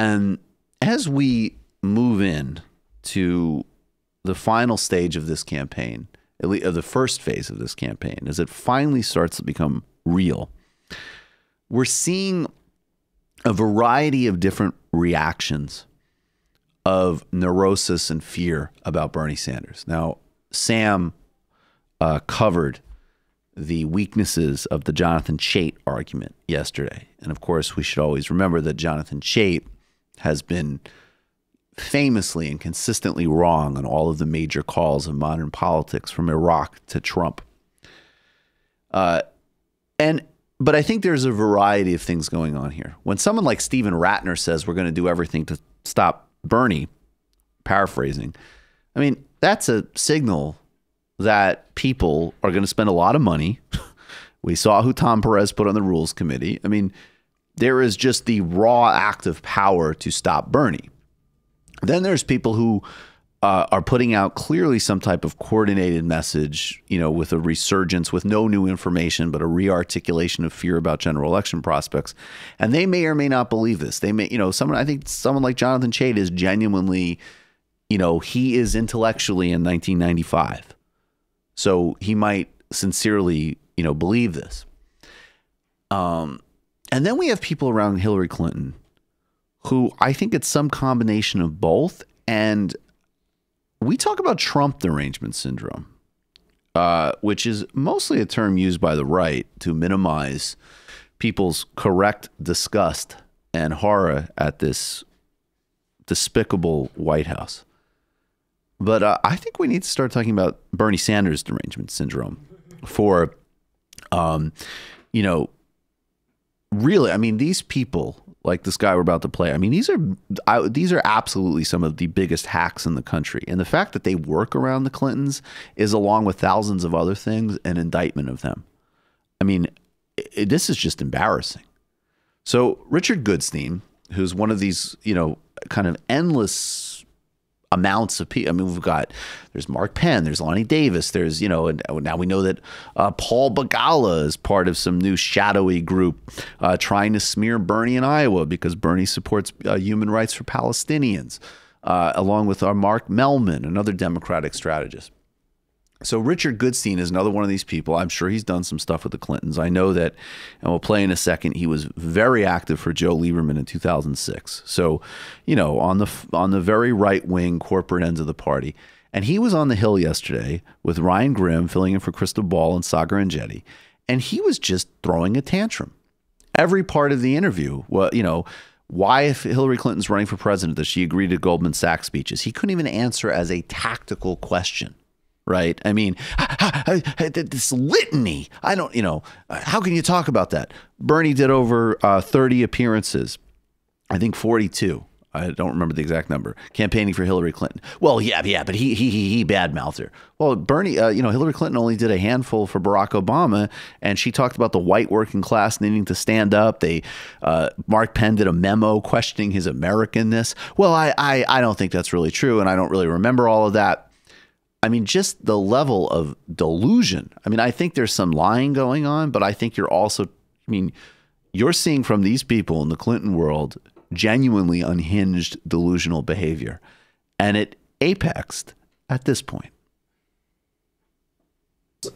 And as we move in to the final stage of this campaign, at least of the first phase of this campaign, as it finally starts to become real, we're seeing a variety of different reactions of neurosis and fear about Bernie Sanders. Now, Sam covered the weaknesses of the Jonathan Chait argument yesterday. And of course, we should always remember that Jonathan Chait has been famously and consistently wrong on all of the major calls of modern politics, from Iraq to Trump. But I think there's a variety of things going on here. When someone like Stephen Ratner says we're going to do everything to stop Bernie, paraphrasing, I mean, that's a signal that people are going to spend a lot of money. We saw who Tom Perez put on the Rules Committee. I mean, there is just the raw act of power to stop Bernie. Then there's people who are putting out clearly some type of coordinated message, you know, with a resurgence, with no new information, but a re-articulation of fear about general election prospects. And they may or may not believe this. They may, you know, I think someone like Jonathan Chait is genuinely, you know, he is intellectually in 1995. So he might sincerely, you know, believe this. And then we have people around Hillary Clinton who I think it's some combination of both. And we talk about Trump derangement syndrome, which is mostly a term used by the right to minimize people's correct disgust and horror at this despicable White House. But I think we need to start talking about Bernie Sanders derangement syndrome for, you know, really, I mean, these people like this guy we're about to play, I mean, these are absolutely some of the biggest hacks in the country. And the fact that they work around the Clintons is, along with thousands of other things, an indictment of them. I mean, this is just embarrassing. So Richard Goodstein, who's one of these, you know, kind of endless amounts of people. I mean, there's Mark Penn, there's Lonnie Davis, there's, you know, and now we know that Paul Begala is part of some new shadowy group trying to smear Bernie in Iowa because Bernie supports human rights for Palestinians, along with our Mark Mellman, another Democratic strategist. So Richard Goodstein is another one of these people. I'm sure he's done some stuff with the Clintons. I know that, and we'll play in a second, he was very active for Joe Lieberman in 2006. So, you know, on the very right-wing corporate ends of the party. And he was on the Hill yesterday with Ryan Grimm filling in for Crystal Ball and Sagar Enjeti. And he was just throwing a tantrum. Every part of the interview, well, you know, why, if Hillary Clinton's running for president, does she agree to Goldman Sachs speeches? He couldn't even answer as a tactical question. Right. I mean, this litany, I don't, you know, how can you talk about that? Bernie did over 30 appearances, I think 42. I don't remember the exact number, campaigning for Hillary Clinton. Well, yeah, but he badmouthed her. Well, Bernie, you know, Hillary Clinton only did a handful for Barack Obama, and she talked about the white working class needing to stand up. Mark Penn did a memo questioning his Americanness. Well, I don't think that's really true, and I don't really remember all of that. I mean, just the level of delusion. I mean, I think there's some lying going on, but I think you're also, I mean, you're seeing from these people in the Clinton world genuinely unhinged delusional behavior. And it apexed at this point.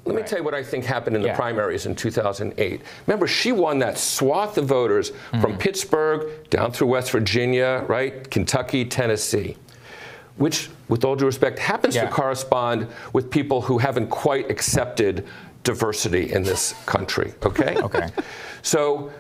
Let me tell you what I think happened in the primaries in 2008. Remember, she won that swath of voters from Pittsburgh down through West Virginia, right? Kentucky, Tennessee, which, with all due respect, happens to correspond with people who haven't quite accepted diversity in this country, okay? Okay. So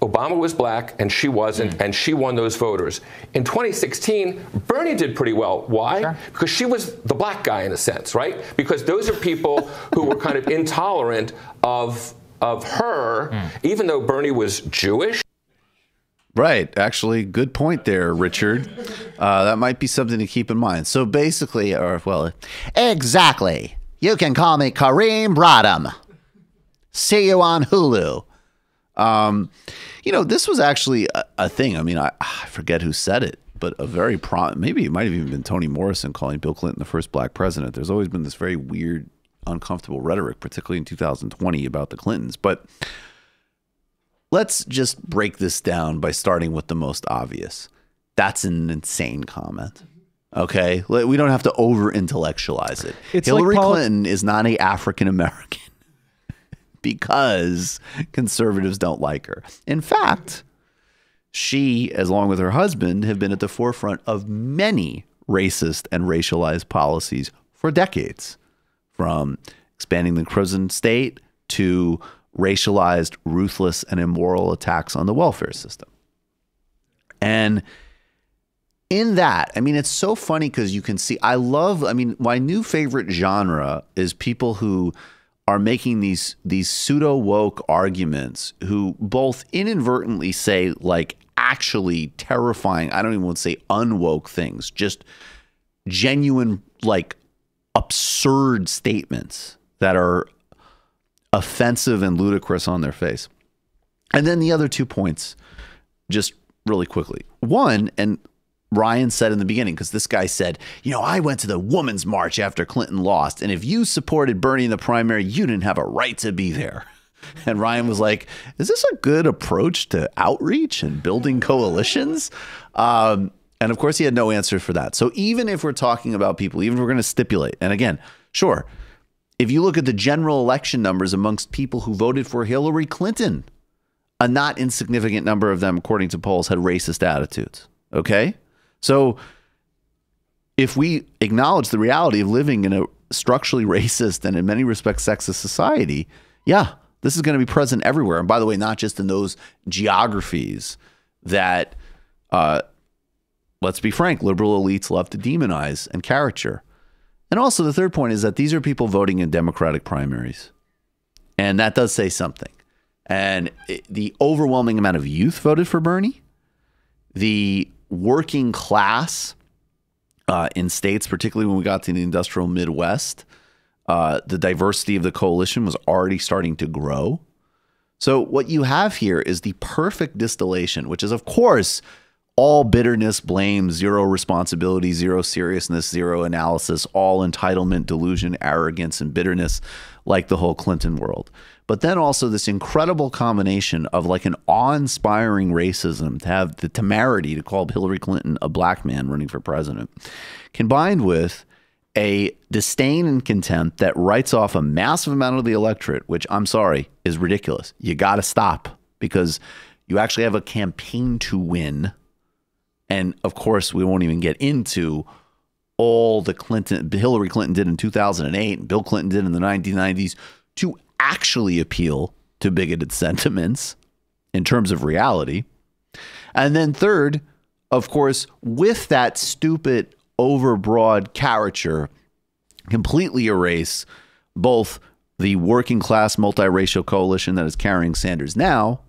Obama was black and she wasn't, and she won those voters. In 2016, Bernie did pretty well. Why? Sure. Because she was the black guy in a sense, right? Because those are people who were kind of intolerant of her, even though Bernie was Jewish. Right. Actually, good point there, Richard. That might be something to keep in mind. So basically, exactly. You can call me Kareem Brodham. See you on Hulu. You know, this was actually a thing. I mean, I forget who said it, but maybe it might have even been Toni Morrison calling Bill Clinton the first black president. There's always been this very weird, uncomfortable rhetoric, particularly in 2020, about the Clintons. But let's just break this down by starting with the most obvious. that's an insane comment. Okay, we don't have to over intellectualize it. Hillary Clinton is not an African American because conservatives don't like her. In fact, she, along with her husband, have been at the forefront of many racist and racialized policies for decades, from expanding the prison state to racialized, ruthless, and immoral attacks on the welfare system. And in that, I mean, it's so funny because you can see, my new favorite genre is people who are making these pseudo woke arguments, who both inadvertently say like actually terrifying, I don't even want to say unwoke things, just genuine, like absurd statements that are offensive and ludicrous on their face. And then the other 2 points, just really quickly. One, and Ryan said in the beginning, because this guy said, I went to the Women's March after Clinton lost, and if you supported Bernie in the primary, you didn't have a right to be there. And Ryan was like, is this a good approach to outreach and building coalitions? And of course, he had no answer for that. So even if we're talking about people, even if we're going to stipulate, and again, sure, if you look at the general election numbers amongst people who voted for Hillary Clinton, a not insignificant number of them, according to polls, had racist attitudes. Okay? So if we acknowledge the reality of living in a structurally racist and in many respects sexist society, yeah, this is going to be present everywhere. And by the way, not just in those geographies that, let's be frank, liberal elites love to demonize and caricature. And also the third point is that these are people voting in Democratic primaries. And that does say something. And the overwhelming amount of youth voted for Bernie. The working class in states, particularly when we got to the industrial Midwest, the diversity of the coalition was already starting to grow. So what you have here is the perfect distillation, which is, of course, all bitterness, blame, zero responsibility, zero seriousness, zero analysis, all entitlement, delusion, arrogance, and bitterness, like the whole Clinton world. But then also this incredible combination of like an awe-inspiring racism, to have the temerity to call Hillary Clinton a black man running for president, combined with a disdain and contempt that writes off a massive amount of the electorate, which, I'm sorry, is ridiculous. You got to stop, because you actually have a campaign to win. And of course, we won't even get into all the Hillary Clinton did in 2008 and Bill Clinton did in the 1990s to actually appeal to bigoted sentiments in terms of reality. And then third, of course, with that stupid, overbroad caricature, completely erase both the working class multiracial coalition that is carrying Sanders now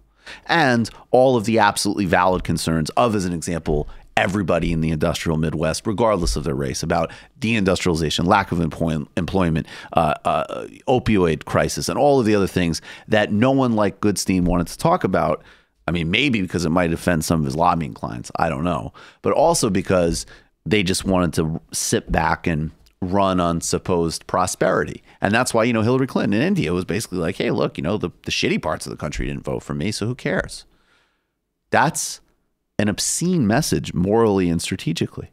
and all of the absolutely valid concerns of, as an example, everybody in the industrial Midwest, regardless of their race, about deindustrialization, lack of employment, opioid crisis, and all of the other things that no one like Goodstein wanted to talk about. I mean, maybe because it might offend some of his lobbying clients. I don't know. But also because they just wanted to sit back and run on supposed prosperity. And that's why, Hillary Clinton in India was basically like, hey, look, the shitty parts of the country didn't vote for me, so who cares? That's an obscene message morally and strategically.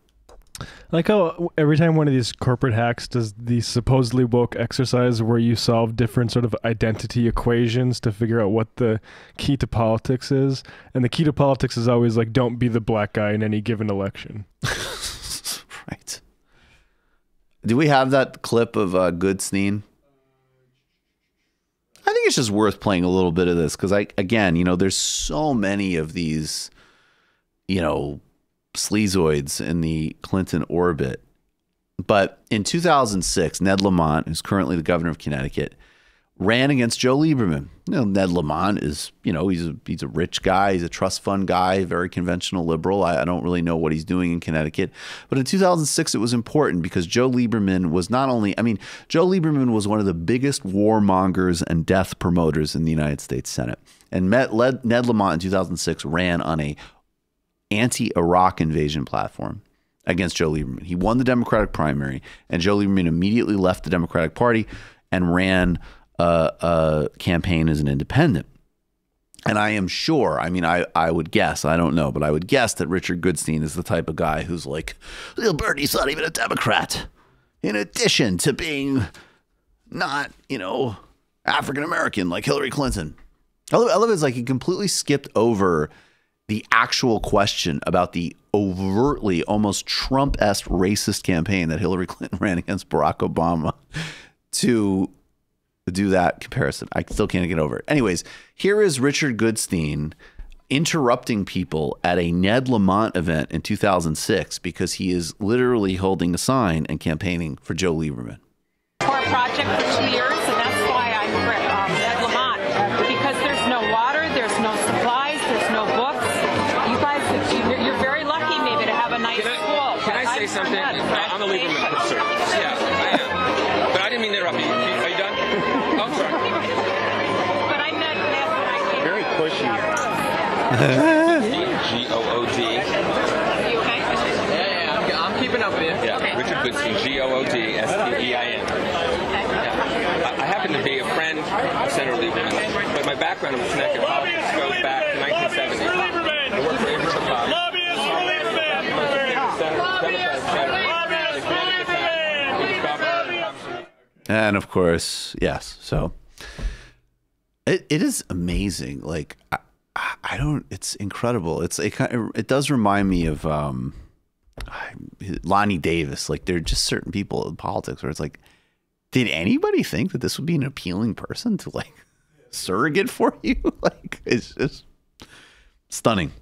Like how every time one of these corporate hacks does the supposedly woke exercise where you solve different sort of identity equations to figure out what the key to politics is. And the key to politics is always like, don't be the black guy in any given election. Right. Do we have that clip of Goodstein? I think it's just worth playing a little bit of this because, again, there's so many of these, sleazoids in the Clinton orbit. But in 2006, Ned Lamont, who's currently the governor of Connecticut, ran against Joe Lieberman. Ned Lamont is, he's a rich guy. He's a trust fund guy, very conventional liberal. I don't really know what he's doing in Connecticut. But in 2006, it was important because Joe Lieberman was Joe Lieberman was one of the biggest warmongers and death promoters in the United States Senate. And Ned Lamont in 2006 ran on a anti-Iraq invasion platform against Joe Lieberman. He won the Democratic primary, and Joe Lieberman immediately left the Democratic Party and ran a campaign as an independent. And I am sure, I mean, I would guess, I don't know, but I would guess that Richard Goodstein is the type of guy who's like, little Bernie's not even a Democrat. In addition to being not, African-American like Hillary Clinton. I love it. It's like he completely skipped over the actual question about the overtly almost Trump-esque racist campaign that Hillary Clinton ran against Barack Obama to do that comparison. I still can't get over it. Anyways, here is Richard Goodstein interrupting people at a Ned Lamont event in 2006 because he is literally holding a sign and campaigning for Joe Lieberman. For a project for 2 years, and that's why I'm Ned Lamont, because there's no water, there's no supplies, there's no books. You guys, you're very lucky maybe to have a nice school. Can I say something? I'm a Lieberman person. Yeah, I am. But I didn't mean to interrupt you. Are you done? Oh, sorry. But I met Ned when I came. Very pushy. G-O-O-D. You okay? Yeah, I'm keeping up with you. Yeah, Okay. Richard Goodstein, G-O-O-D-S-T-E-I-N. I happen to be a friend of Senator Lieberman, but my background in Connecticut politics goes back to 1970. I worked for Avery Chicago. Lobbyists for Lieberman! And of course, yes. So it is amazing. Like I don't. It's incredible. It does remind me of Lonnie Davis. Like there are just certain people in politics where it's like, did anybody think that this would be an appealing person to like surrogate for you? Like it's just stunning.